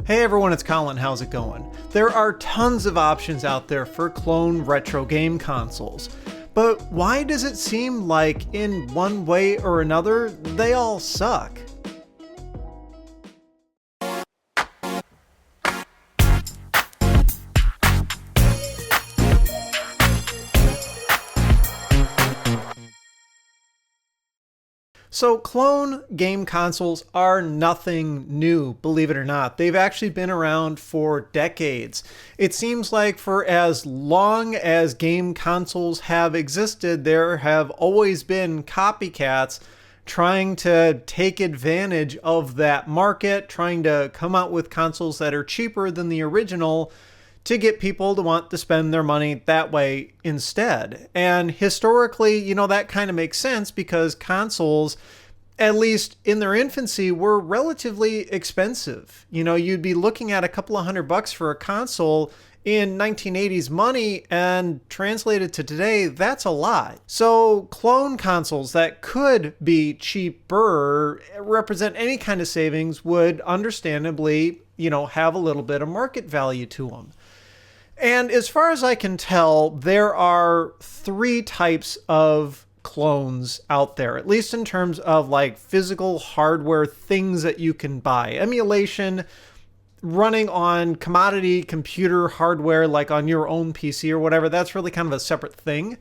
Hey everyone, it's Colin. How's it going? There are tons of options out there for clone retro game consoles, but why does it seem like in one way or another, they all suck? So clone game consoles are nothing new, believe it or not. They've actually been around for decades. It seems like for as long as game consoles have existed, there have always been copycats trying to take advantage of that market, trying to come out with consoles that are cheaper than the original to get people to want to spend their money that way instead. And historically, that kind of makes sense because consoles, at least in their infancy, were relatively expensive. You'd be looking at a couple of $100 for a console in 1980s money, and translated to today, that's a lot. So clone consoles that could be cheaper, represent any kind of savings, would understandably, have a little bit of market value to them. And as far as I can tell, there are three types of clones out there, at least in terms of like physical hardware things that you can buy. Emulation, running on commodity computer hardware like on your own PC or whatever, that's really kind of a separate thing.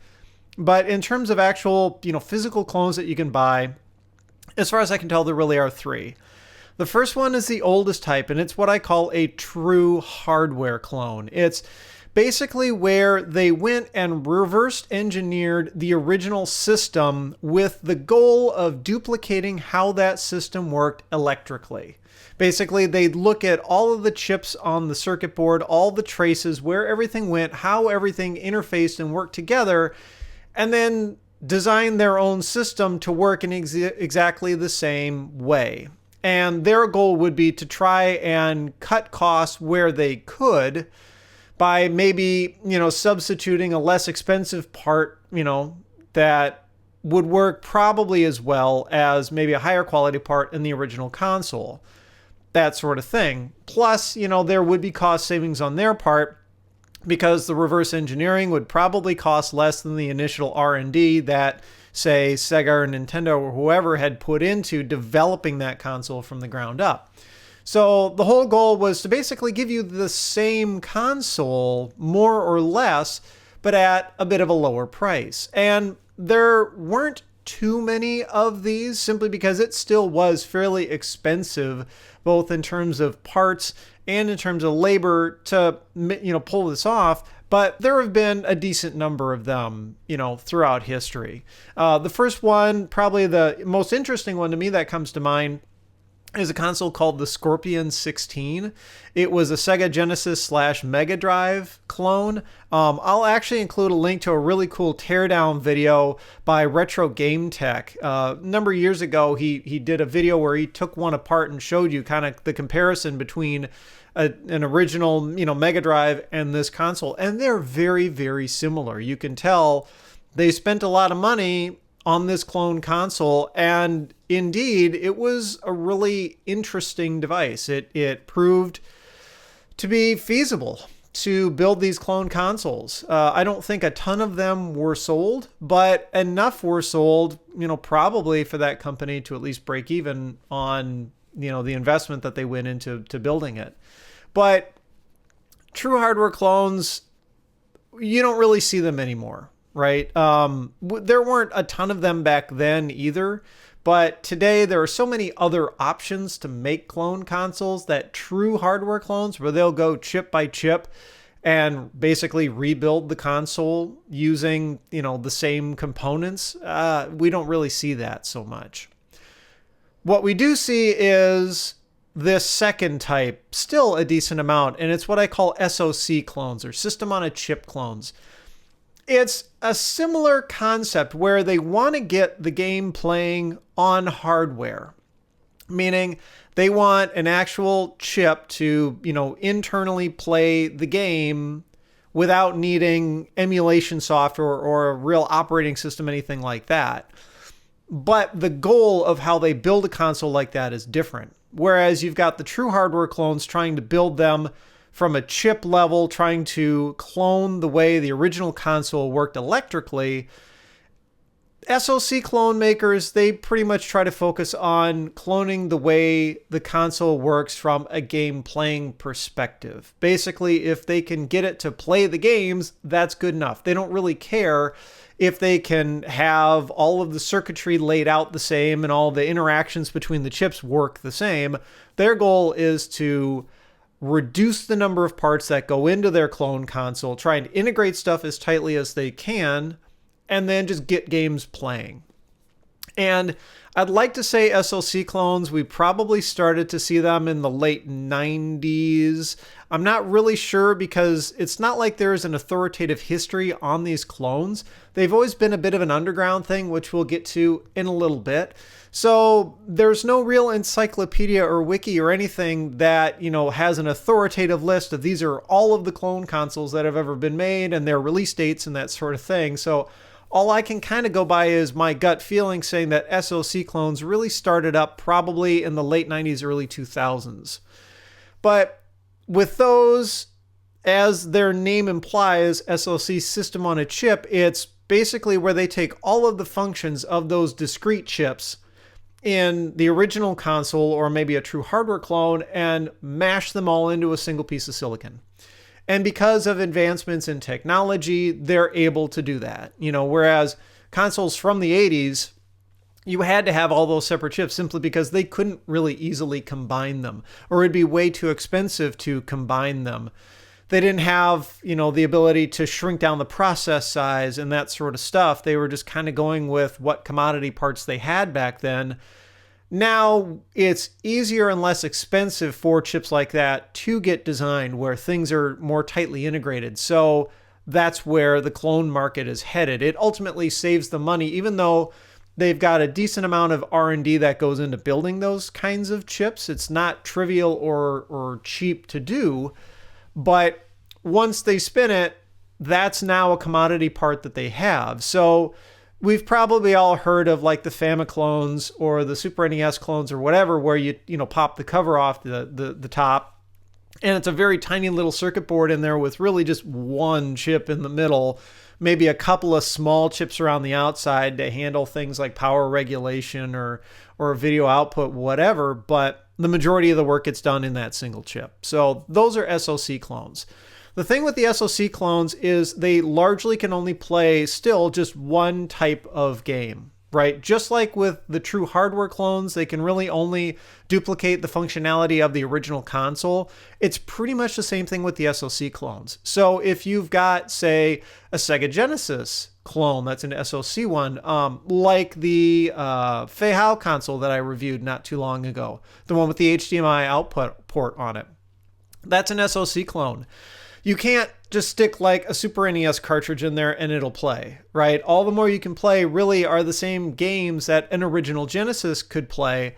But in terms of actual, physical clones that you can buy, as far as I can tell, there really are three. The first one is the oldest type, and it's what I call a true hardware clone. It's basically where they went and reverse engineered the original system with the goal of duplicating how that system worked electrically. Basically, they'd look at all of the chips on the circuit board, all the traces, where everything went, how everything interfaced and worked together, and then design their own system to work in exactly the same way. And their goal would be to try and cut costs where they could by maybe, substituting a less expensive part, that would work probably as well as maybe a higher quality part in the original console. That sort of thing. Plus, there would be cost savings on their part because the reverse engineering would probably cost less than the initial R&D that, say, Sega or Nintendo or whoever had put into developing that console from the ground up. So the whole goal was to basically give you the same console, more or less, but at a bit of a lower price. And there weren't too many of these simply because it still was fairly expensive, both in terms of parts and in terms of labor to, pull this off. But there have been a decent number of them, throughout history. The first one, probably the most interesting one to me that comes to mind, is a console called the Scorpion 16. It was a Sega Genesis / Mega Drive clone. I'll actually include a link to a really cool teardown video by Retro Game Tech. A number of years ago, he did a video where he took one apart and showed you kind of the comparison between an original, Mega Drive and this console. And they're very, very similar. You can tell they spent a lot of money on this clone console, and indeed, it was a really interesting device. It proved to be feasible to build these clone consoles. I don't think a ton of them were sold, but enough were sold, probably for that company to at least break even on, the investment that they went into building it. But true hardware clones, you don't really see them anymore. Right? There weren't a ton of them back then either, but today there are so many other options to make clone consoles that true hardware clones, where they'll go chip by chip and basically rebuild the console using, the same components. We don't really see that so much. What we do see is this second type, still a decent amount, and it's what I call SoC clones, or System on a Chip clones. It's a similar concept where they want to get the game playing on hardware, meaning they want an actual chip to, internally play the game without needing emulation software or a real operating system, anything like that. But the goal of how they build a console like that is different. Whereas you've got the true hardware clones trying to build them from a chip level, trying to clone the way the original console worked electrically. SoC clone makers, they pretty much try to focus on cloning the way the console works from a game playing perspective. Basically, if they can get it to play the games, that's good enough. They don't really care if they can have all of the circuitry laid out the same and all the interactions between the chips work the same. Their goal is to reduce the number of parts that go into their clone console, try and integrate stuff as tightly as they can, and then just get games playing. And I'd like to say SoC clones, we probably started to see them in the late 90s. I'm not really sure because it's not like there's an authoritative history on these clones. They've always been a bit of an underground thing, which we'll get to in a little bit. So there's no real encyclopedia or wiki or anything that, has an authoritative list of these are all of the clone consoles that have ever been made and their release dates and that sort of thing. So all I can kind of go by is my gut feeling saying that SoC clones really started up probably in the late 90s, early 2000s. But with those, as their name implies, SoC system on a chip, it's basically where they take all of the functions of those discrete chips in the original console or maybe a true hardware clone and mash them all into a single piece of silicon. And because of advancements in technology, they're able to do that. Whereas consoles from the 80s, you had to have all those separate chips simply because they couldn't really easily combine them, or it'd be way too expensive to combine them. They didn't have, the ability to shrink down the process size and that sort of stuff. They were just kind of going with what commodity parts they had back then. Now it's easier and less expensive for chips like that to get designed where things are more tightly integrated. So that's where the clone market is headed. It ultimately saves the money, even though they've got a decent amount of R&D that goes into building those kinds of chips. It's not trivial or cheap to do, but once they spin it, that's now a commodity part that they have. So we've probably all heard of like the Famiclones or the Super NES clones or whatever, where you pop the cover off the top, and it's a very tiny little circuit board in there with really just one chip in the middle, maybe a couple of small chips around the outside to handle things like power regulation or video output, whatever. But the majority of the work gets done in that single chip. So those are SoC clones. The thing with the SoC clones is they largely can only play still just one type of game, right? Just like with the true hardware clones, they can really only duplicate the functionality of the original console. It's pretty much the same thing with the SoC clones. So if you've got, say, a Sega Genesis clone that's an SoC one, like the Feihao console that I reviewed not too long ago, the one with the HDMI output port on it, that's an SoC clone. You can't just stick like a Super NES cartridge in there and it'll play, right? All the more you can play really are the same games that an original Genesis could play,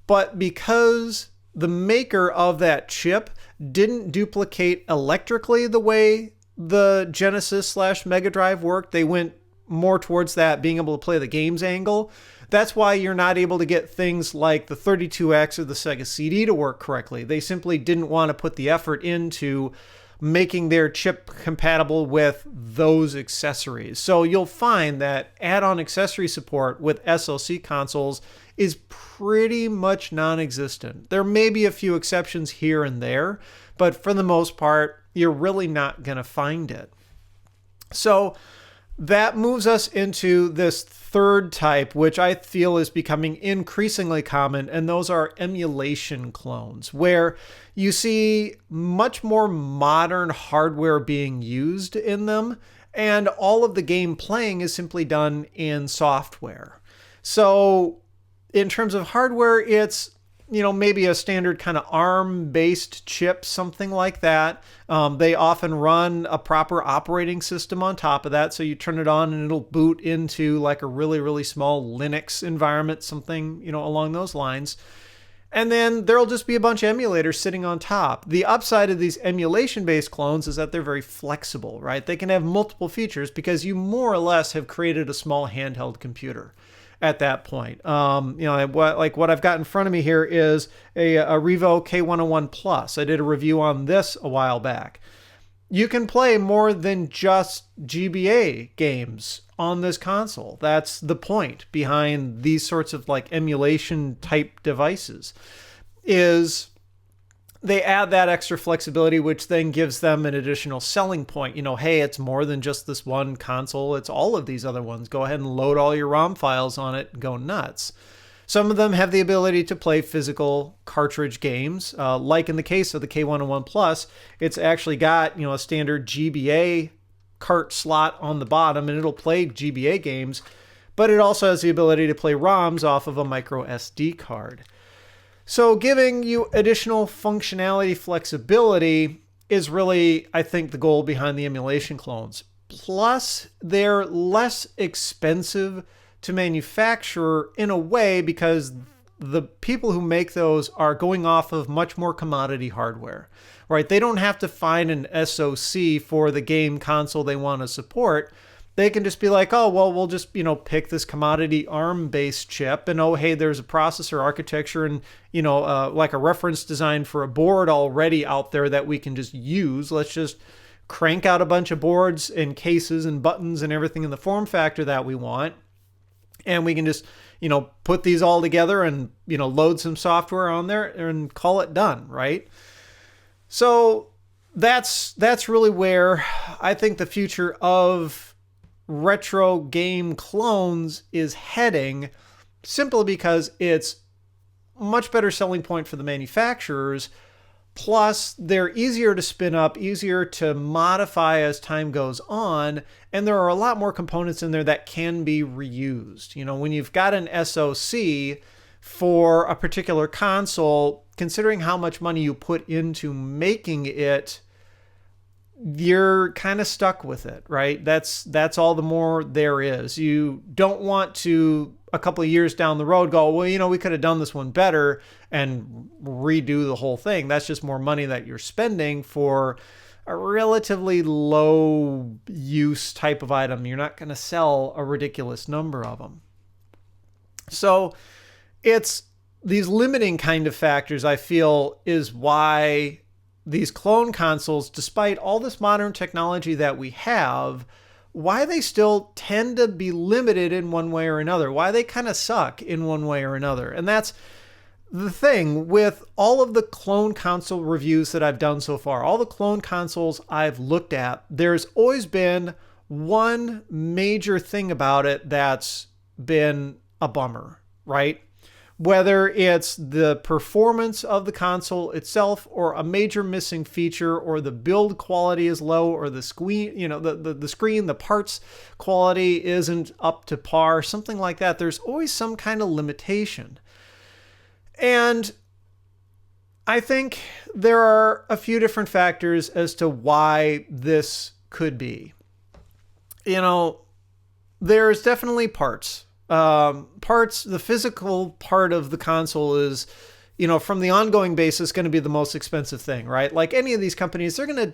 but because the maker of that chip didn't duplicate electrically the way the Genesis / Mega Drive worked, they went more towards that being able to play the games angle. That's why you're not able to get things like the 32X or the Sega CD to work correctly. They simply didn't want to put the effort into making their chip compatible with those accessories. So you'll find that add-on accessory support with SoC consoles is pretty much non-existent. There may be a few exceptions here and there, but for the most part, you're really not going to find it. So that moves us into this third type, which I feel is becoming increasingly common, and those are emulation clones, where you see much more modern hardware being used in them, and all of the game playing is simply done in software. So in terms of hardware, it's maybe a standard kind of ARM-based chip, something like that. They often run a proper operating system on top of that, so you turn it on and it'll boot into like a really, really small Linux environment, something, along those lines. And then there'll just be a bunch of emulators sitting on top. The upside of these emulation-based clones is that they're very flexible, right? They can have multiple features because you more or less have created a small handheld computer. at that point. What I've got in front of me here is a Revo K101 Plus. I did a review on this a while back. You can play more than just GBA games on this console. That's the point behind these sorts of like emulation type devices, is they add that extra flexibility, which then gives them an additional selling point. Hey, it's more than just this one console. It's all of these other ones. Go ahead and load all your ROM files on it and go nuts. Some of them have the ability to play physical cartridge games. Like in the case of the K101 Plus, it's actually got, a standard GBA cart slot on the bottom, and it'll play GBA games, but it also has the ability to play ROMs off of a micro SD card. So giving you additional functionality flexibility is really, I think, the goal behind the emulation clones. Plus, they're less expensive to manufacture in a way because the people who make those are going off of much more commodity hardware, right? They don't have to find an SoC for the game console they want to support. They can just be like, oh, well, we'll just, pick this commodity ARM-based chip, and oh, hey, there's a processor architecture and, like a reference design for a board already out there that we can just use. Let's just crank out a bunch of boards and cases and buttons and everything in the form factor that we want. And we can just, put these all together and, load some software on there and call it done, right? So that's really where I think the future of retro game clones is heading, simply because it's a much better selling point for the manufacturers. Plus, they're easier to spin up, easier to modify as time goes on, and there are a lot more components in there that can be reused. When you've got an SoC for a particular console, considering how much money you put into making it, you're kind of stuck with it, right? That's all the more there is. You don't want to, a couple of years down the road, go, well, we could have done this one better and redo the whole thing. That's just more money that you're spending for a relatively low use type of item. You're not going to sell a ridiculous number of them. So it's these limiting kind of factors, I feel, is why these clone consoles, despite all this modern technology that we have, why they still tend to be limited in one way or another, why they kind of suck in one way or another. And that's the thing with all of the clone console reviews that I've done so far, all the clone consoles I've looked at, there's always been one major thing about it that's been a bummer, right? Whether it's the performance of the console itself, or a major missing feature, or the build quality is low, or the screen, the parts quality isn't up to par, something like that. There's always some kind of limitation. And I think there are a few different factors as to why this could be. There's definitely parts. The physical part of the console is, from the ongoing basis, going to be the most expensive thing, right? Like any of these companies, they're going to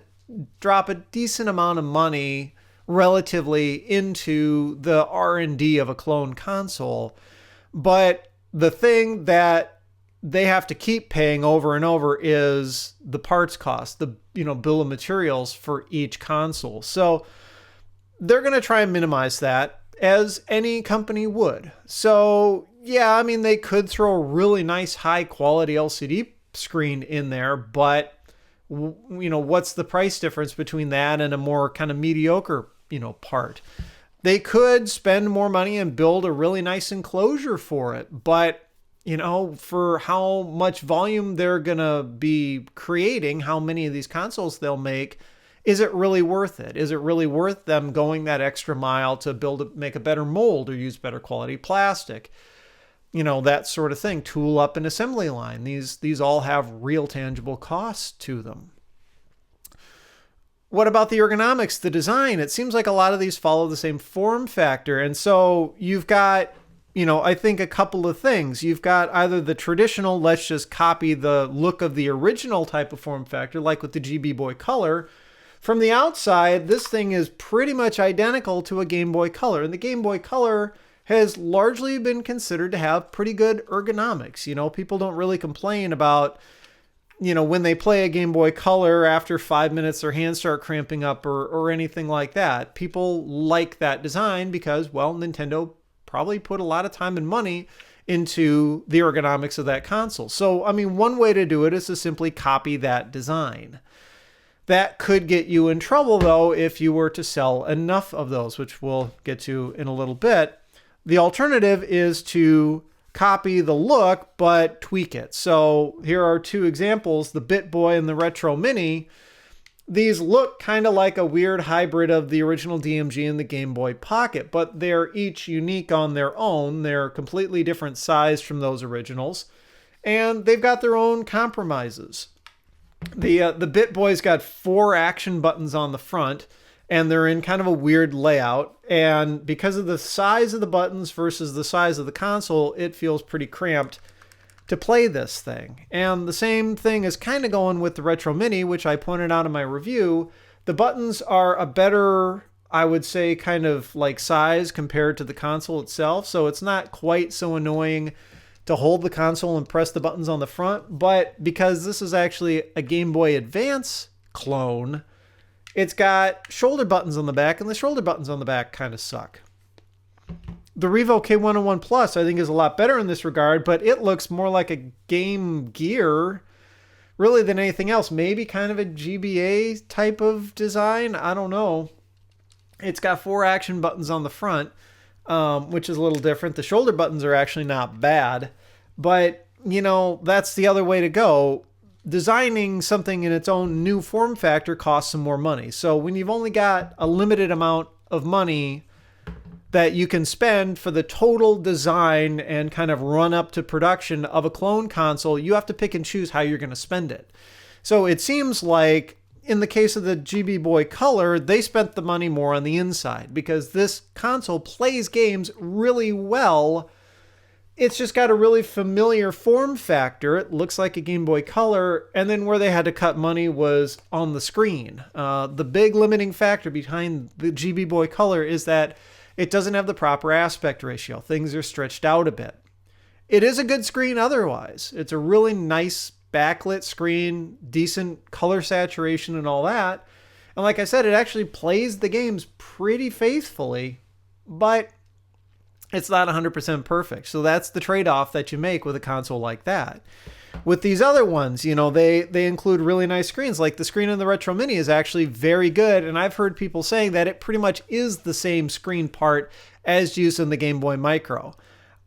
drop a decent amount of money relatively into the R&D of a clone console. But the thing that they have to keep paying over and over is the parts cost, the, bill of materials for each console. So they're going to try and minimize that, as any company would. So yeah, they could throw a really nice high quality LCD screen in there, but what's the price difference between that and a more kind of mediocre, part? They could spend more money and build a really nice enclosure for it, but for how much volume they're going to be creating, how many of these consoles they'll make, is it really worth it? Is it really worth them going that extra mile to make a better mold or use better quality plastic? That sort of thing. Tool up an assembly line. These all have real tangible costs to them. What about the ergonomics, the design? It seems like a lot of these follow the same form factor. And so you've got, I think a couple of things. You've got either the traditional, let's just copy the look of the original type of form factor, like with the GB Boy Color. From the outside, this thing is pretty much identical to a Game Boy Color. And the Game Boy Color has largely been considered to have pretty good ergonomics. People don't really complain about, when they play a Game Boy Color, after 5 minutes their hands start cramping up or anything like that. People like that design because, well, Nintendo probably put a lot of time and money into the ergonomics of that console. So, one way to do it is to simply copy that design. That could get you in trouble, though, if you were to sell enough of those, which we'll get to in a little bit. The alternative is to copy the look, but tweak it. So here are two examples, the BitBoy and the Retro Mini. These look kind of like a weird hybrid of the original DMG and the Game Boy Pocket, but they're each unique on their own. They're completely different size from those originals, and they've got their own compromises. The BitBoy's got 4 action buttons on the front, and they're in kind of a weird layout. And because of the size of the buttons versus the size of the console, it feels pretty cramped to play this thing. And the same thing is kind of going with the Retro Mini, which I pointed out in my review. The buttons are a better, I would say, kind of like size compared to the console itself. So it's not quite so annoying to hold the console and press the buttons on the front. But because this is actually a Game Boy Advance clone, it's got shoulder buttons on the back, and the shoulder buttons on the back kind of suck. The Revo K101 Plus, I think, is a lot better in this regard, but it looks more like a Game Gear really than anything else. Maybe kind of a GBA type of design. I don't know. It's got 4 action buttons on the front, which is a little different. The shoulder buttons are actually not bad, but, that's the other way to go. Designing something in its own new form factor costs some more money. So when you've only got a limited amount of money that you can spend for the total design and kind of run up to production of a clone console, you have to pick and choose how you're going to spend it. So it seems like in the case of the GB Boy Color, they spent the money more on the inside because this console plays games really well. It's just got a really familiar form factor. It looks like a Game Boy Color, and then where they had to cut money was on the screen. The big limiting factor behind the GB Boy Color is that it doesn't have the proper aspect ratio. Things are stretched out a bit. It is a good screen otherwise. It's a really nice backlit screen, decent color saturation and all that. And like I said, it actually plays the games pretty faithfully, but it's not 100% perfect. So that's the trade-off that you make with a console like that. With these other ones, they include really nice screens. Like the screen in the Retro Mini is actually very good. And I've heard people saying that it pretty much is the same screen part as used in the Game Boy Micro.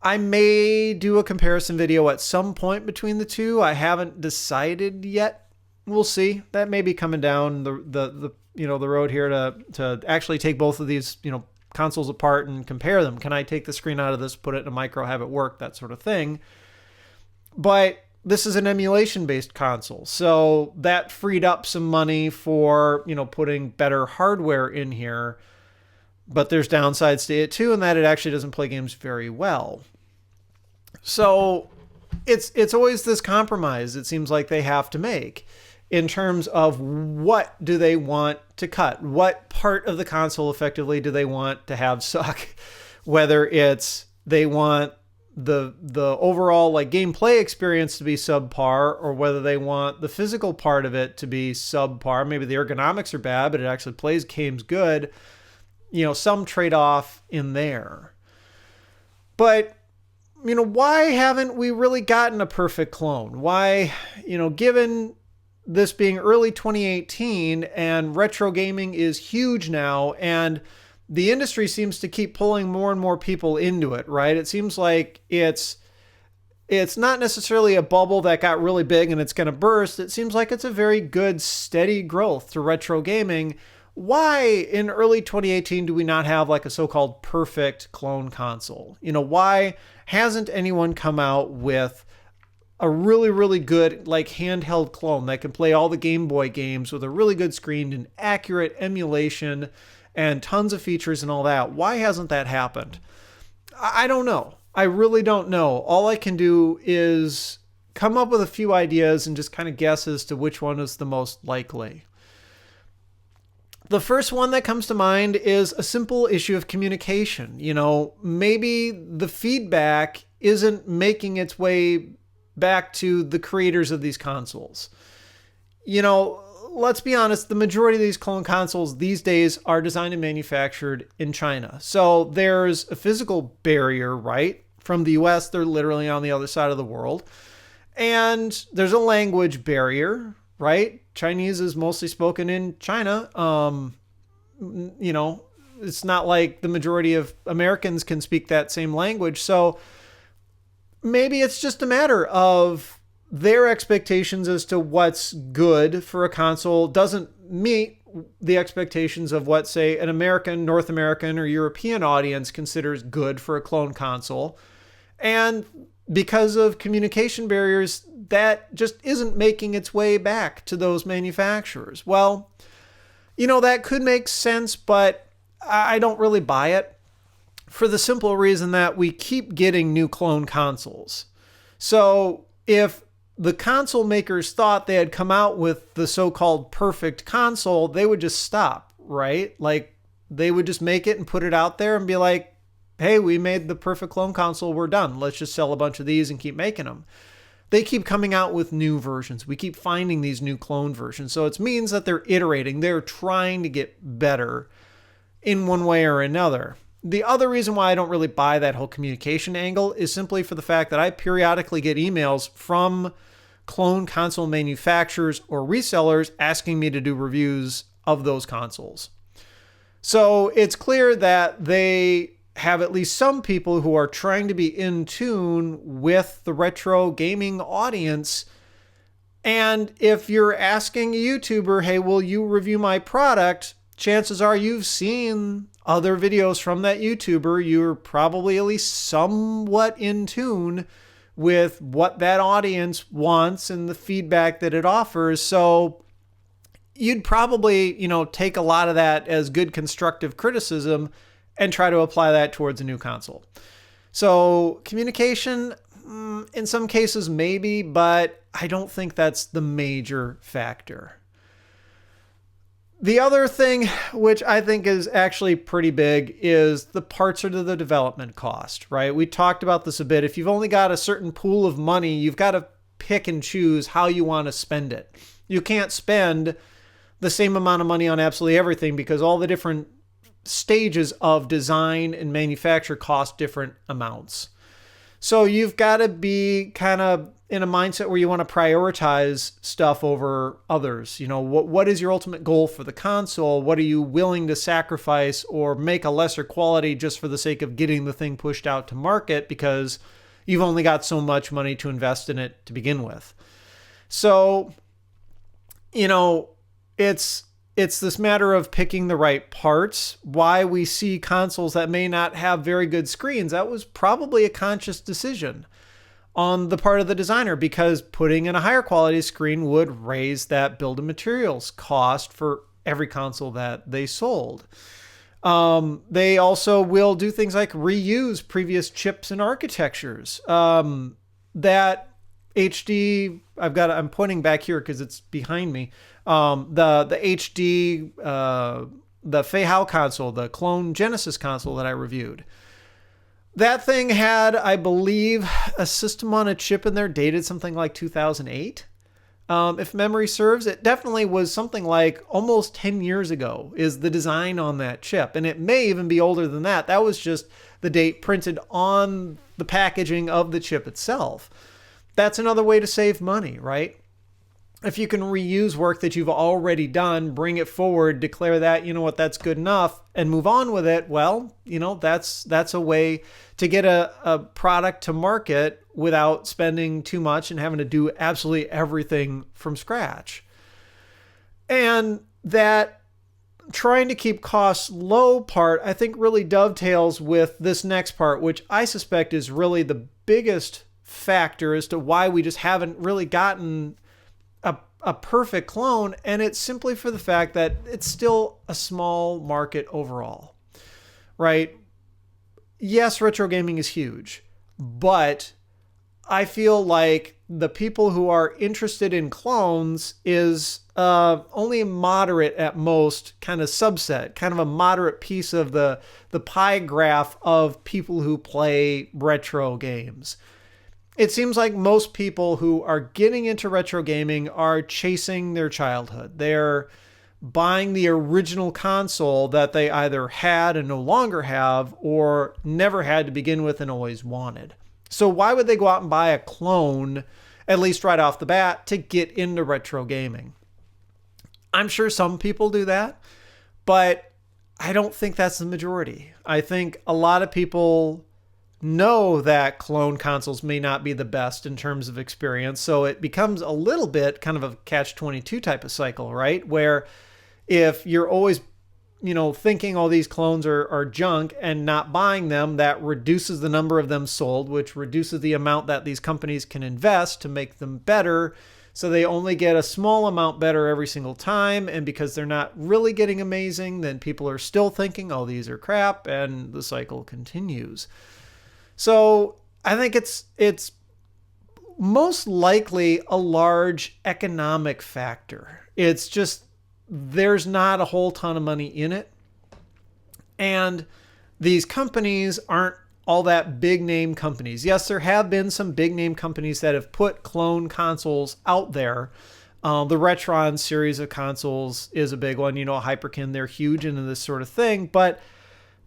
I may do a comparison video at some point between the two. I haven't decided yet. We'll see. That may be coming down the road here to actually take both of these, consoles apart and compare them. Can I take the screen out of this, put it in a micro, have it work, that sort of thing. But this is an emulation-based console, so that freed up some money for, putting better hardware in here. But there's downsides to it too, in that it actually doesn't play games very well. So it's always this compromise it seems like they have to make in terms of what do they want to cut? What part of the console effectively do they want to have suck? Whether it's they want the overall like gameplay experience to be subpar, or whether they want the physical part of it to be subpar. Maybe the ergonomics are bad, but it actually plays games good. Some trade-off in there. But, why haven't we really gotten a perfect clone? Why, given this being early 2018 and retro gaming is huge now, and the industry seems to keep pulling more and more people into it, right? It seems like it's not necessarily a bubble that got really big and it's going to burst. It seems like it's a very good, steady growth to retro gaming. Why in early 2018 do we not have like a so-called perfect clone console? Why hasn't anyone come out with a really, really good like handheld clone that can play all the Game Boy games with a really good screen and accurate emulation and tons of features and all that? Why hasn't that happened? I don't know. I really don't know. All I can do is come up with a few ideas and just kind of guess as to which one is the most likely. The first one that comes to mind is a simple issue of communication. Maybe the feedback isn't making its way back to the creators of these consoles. Let's be honest, the majority of these clone consoles these days are designed and manufactured in China. So there's a physical barrier, right? From the US, they're literally on the other side of the world. And there's a language barrier, right? Chinese is mostly spoken in China. It's not like the majority of Americans can speak that same language. So maybe it's just a matter of their expectations as to what's good for a console doesn't meet the expectations of what, say, an American, North American, or European audience considers good for a clone console. And because of communication barriers, that just isn't making its way back to those manufacturers. Well, that could make sense, but I don't really buy it for the simple reason that we keep getting new clone consoles. So if the console makers thought they had come out with the so-called perfect console, they would just stop, right? Like, they would just make it and put it out there and be like, hey, we made the perfect clone console, we're done. Let's just sell a bunch of these and keep making them. They keep coming out with new versions. We keep finding these new clone versions. So it means that they're iterating. They're trying to get better in one way or another. The other reason why I don't really buy that whole communication angle is simply for the fact that I periodically get emails from clone console manufacturers or resellers asking me to do reviews of those consoles. So it's clear that they have at least some people who are trying to be in tune with the retro gaming audience. And if you're asking a YouTuber, hey, will you review my product? Chances are you've seen other videos from that YouTuber. You're probably at least somewhat in tune with what that audience wants and the feedback that it offers. So you'd probably, take a lot of that as good constructive criticism and try to apply that towards a new console. So communication, in some cases maybe, but I don't think that's the major factor. The other thing, which I think is actually pretty big, is the parts or the development cost, right? We talked about this a bit. If you've only got a certain pool of money, you've got to pick and choose how you want to spend it. You can't spend the same amount of money on absolutely everything because all the different stages of design and manufacture cost different amounts. So you've got to be kind of in a mindset where you want to prioritize stuff over others. What is your ultimate goal for the console? What are you willing to sacrifice or make a lesser quality just for the sake of getting the thing pushed out to market because you've only got so much money to invest in it to begin with. So, it's this matter of picking the right parts. Why we see consoles that may not have very good screens, that was probably a conscious decision on the part of the designer because putting in a higher quality screen would raise that build of materials cost for every console that they sold. They also will do things like reuse previous chips and architectures. That HD, I'm pointing back here because it's behind me. The HD, the Feihao console, the clone Genesis console that I reviewed. That thing had, I believe, a system on a chip in there dated something like 2008. If memory serves, it definitely was something like almost 10 years ago is the design on that chip. And it may even be older than that. That was just the date printed on the packaging of the chip itself. That's another way to save money, right? If you can reuse work that you've already done, bring it forward, declare that, that's good enough and move on with it. Well, that's a way to get a product to market without spending too much and having to do absolutely everything from scratch. And that trying to keep costs low part, I think really dovetails with this next part, which I suspect is really the biggest factor as to why we just haven't really gotten a perfect clone, and it's simply for the fact that it's still a small market overall, right? Yes, retro gaming is huge, but I feel like the people who are interested in clones is only a moderate at most kind of subset, kind of a moderate piece of the pie graph of people who play retro games. It seems like most people who are getting into retro gaming are chasing their childhood. They're buying the original console that they either had and no longer have, or never had to begin with and always wanted. So why would they go out and buy a clone, at least right off the bat, to get into retro gaming? I'm sure some people do that, but I don't think that's the majority. I think a lot of people know that clone consoles may not be the best in terms of experience, so it becomes a little bit kind of a catch-22 type of cycle, right? Where if you're always thinking all these clones are junk and not buying them, that reduces the number of them sold, which reduces the amount that these companies can invest to make them better. So they only get a small amount better every single time. And because they're not really getting amazing, then people are still thinking, oh, these are crap. And the cycle continues. So I think it's most likely a large economic factor. It's just, there's not a whole ton of money in it. And these companies aren't all that big name companies. Yes, there have been some big name companies that have put clone consoles out there. The Retron series of consoles is a big one. Hyperkin, they're huge into this sort of thing. But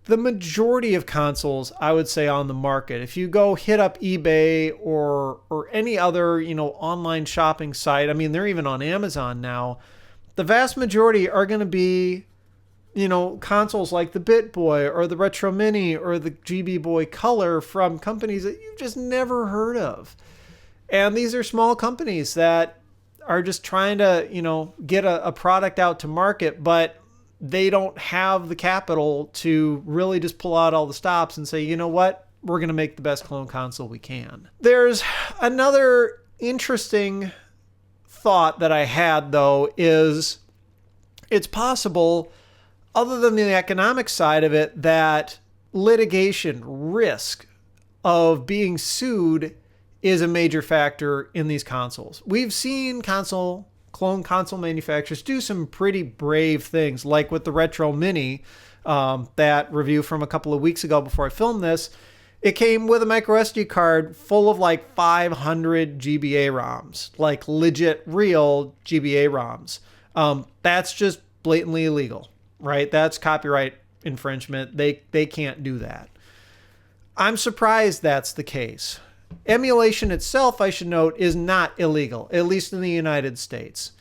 the majority of consoles, I would say, on the market, if you go hit up eBay or any other, online shopping site, I mean, they're even on Amazon now, the vast majority are going to be, consoles like the BitBoy or the Retro Mini or the GB Boy Color from companies that you've just never heard of. And these are small companies that are just trying to, get a product out to market, but they don't have the capital to really just pull out all the stops and say, you know what, we're going to make the best clone console we can. There's another interesting thought that I had, though, is it's possible, other than the economic side of it, that litigation risk of being sued is a major factor in these consoles. We've seen clone console manufacturers do some pretty brave things, like with the Retro Mini, that review from a couple of weeks ago before I filmed this. It came with a micro SD card full of like 500 GBA ROMs, like legit, real GBA ROMs. That's just blatantly illegal, right? That's copyright infringement. They can't do that. I'm surprised that's the case. Emulation itself, I should note, is not illegal, at least in the United States,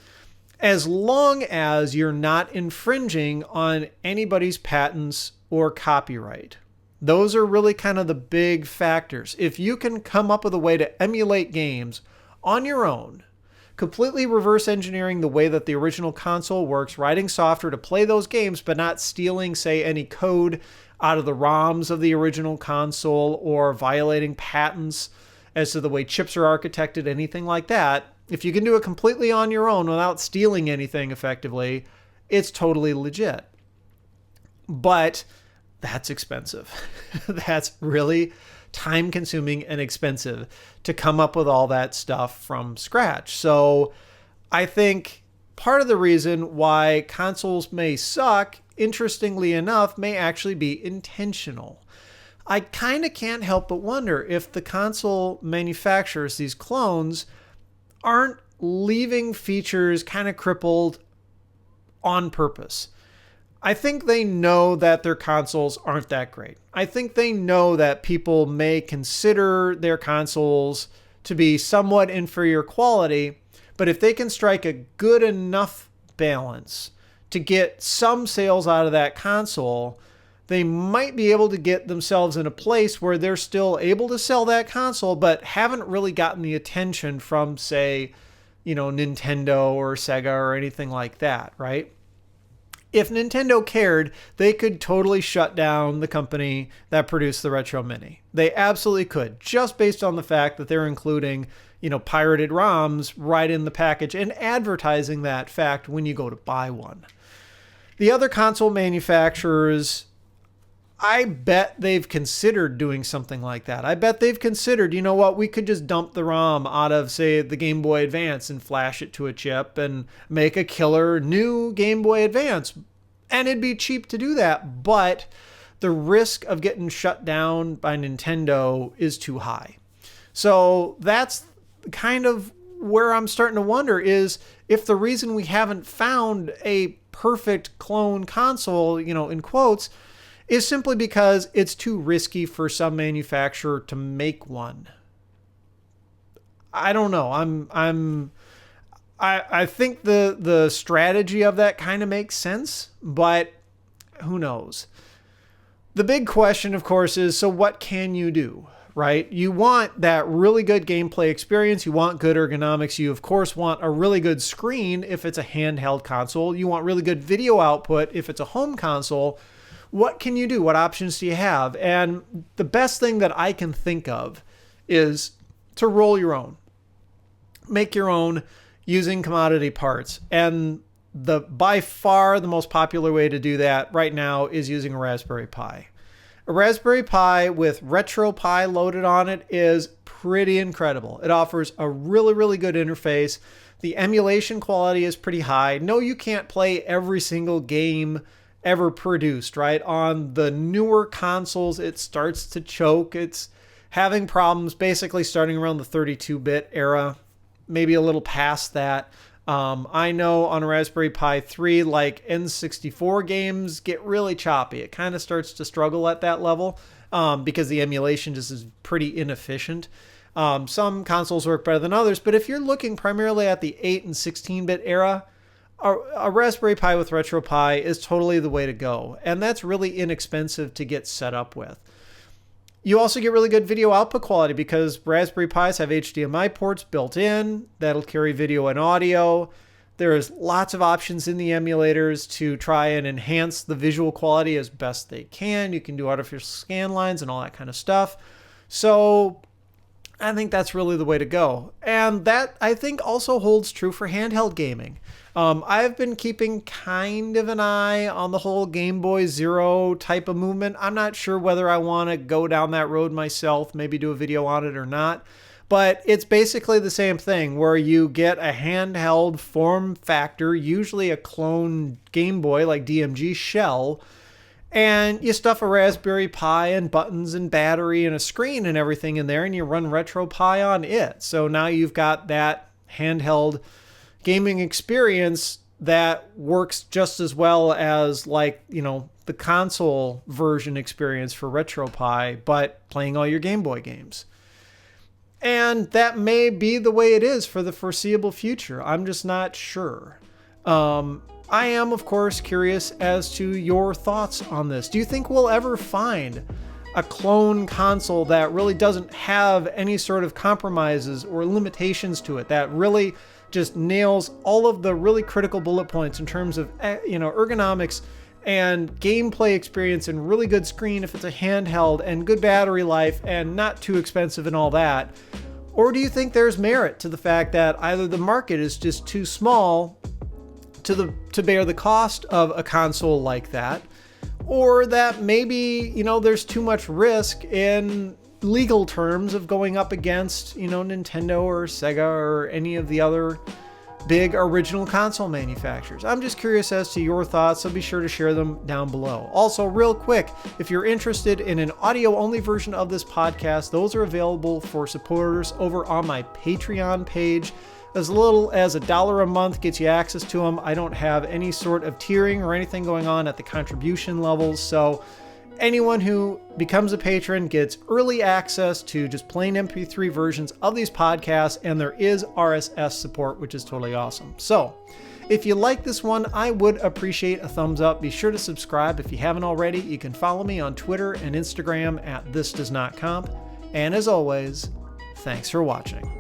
as long as you're not infringing on anybody's patents or copyright. Those are really kind of the big factors. If you can come up with a way to emulate games on your own, completely reverse engineering the way that the original console works, writing software to play those games, but not stealing, say, any code out of the ROMs of the original console or violating patents as to the way chips are architected, anything like that, if you can do it completely on your own without stealing anything effectively, it's totally legit. But that's expensive. That's really time consuming and expensive to come up with all that stuff from scratch. So I think part of the reason why consoles may suck, interestingly enough, may actually be intentional. I kind of can't help but wonder if the console manufacturers, these clones, aren't leaving features kind of crippled on purpose. I think they know that their consoles aren't that great. I think they know that people may consider their consoles to be somewhat inferior quality, but if they can strike a good enough balance to get some sales out of that console, they might be able to get themselves in a place where they're still able to sell that console, but haven't really gotten the attention from, say, Nintendo or Sega or anything like that, right? If Nintendo cared, they could totally shut down the company that produced the Retro Mini. They absolutely could, just based on the fact that they're including, pirated ROMs right in the package and advertising that fact when you go to buy one. The other console manufacturers, I bet they've considered doing something like that. I bet they've considered, you know what, we could just dump the ROM out of, say, the Game Boy Advance and flash it to a chip and make a killer new Game Boy Advance. And it'd be cheap to do that, but the risk of getting shut down by Nintendo is too high. So that's kind of where I'm starting to wonder is if the reason we haven't found a perfect clone console, in quotes, is simply because it's too risky for some manufacturer to make one. I don't know. I think the strategy of that kind of makes sense, but who knows? The big question, of course, is so what can you do, right? You want that really good gameplay experience. You want good ergonomics. You, of course, want a really good screen if it's a handheld console. You want really good video output if it's a home console. What can you do? What options do you have? And the best thing that I can think of is to roll your own. Make your own using commodity parts. And by far the most popular way to do that right now is using a Raspberry Pi. A Raspberry Pi with RetroPie loaded on it is pretty incredible. It offers a really, really good interface. The emulation quality is pretty high. No, you can't play every single game ever produced, right? On the newer consoles, it starts to choke. It's having problems basically starting around the 32-bit era, maybe a little past that. I know on a Raspberry Pi 3, like N64 games get really choppy. It kind of starts to struggle at that level because the emulation just is pretty inefficient. Some consoles work better than others, but if you're looking primarily at the 8 and 16-bit era, a Raspberry Pi with RetroPie is totally the way to go. And that's really inexpensive to get set up with. You also get really good video output quality because Raspberry Pis have HDMI ports built in that'll carry video and audio. There's lots of options in the emulators to try and enhance the visual quality as best they can. You can do artificial scan lines and all that kind of stuff. So I think that's really the way to go. And that, I think, also holds true for handheld gaming. I've been keeping kind of an eye on the whole Game Boy Zero type of movement. I'm not sure whether I want to go down that road myself, maybe do a video on it or not. But it's basically the same thing where you get a handheld form factor, usually a clone Game Boy like DMG shell, and you stuff a Raspberry Pi and buttons and battery and a screen and everything in there, and you run RetroPie on it. So now you've got that handheld gaming experience that works just as well as, like, the console version experience for RetroPie, but playing all your Game Boy games. And that may be the way it is for the foreseeable future. I'm just not sure. I am, of course, curious as to your thoughts on this. Do you think we'll ever find a clone console that really doesn't have any sort of compromises or limitations to it, that really just nails all of the really critical bullet points in terms of, ergonomics and gameplay experience and really good screen if it's a handheld and good battery life and not too expensive and all that? Or do you think there's merit to the fact that either the market is just too small to bear the cost of a console like that, or that maybe, there's too much risk in legal terms of going up against, Nintendo or Sega or any of the other big original console manufacturers? I'm just curious as to your thoughts, so be sure to share them down below. Also, real quick, if you're interested in an audio-only version of this podcast, those are available for supporters over on my Patreon page. As little as $1 a month gets you access to them. I don't have any sort of tiering or anything going on at the contribution levels, so anyone who becomes a patron gets early access to just plain MP3 versions of these podcasts, and there is RSS support, which is totally awesome. So, if you like this one, I would appreciate a thumbs up. Be sure to subscribe if you haven't already. You can follow me on Twitter and Instagram at thisdoesnotcomp. And as always, thanks for watching.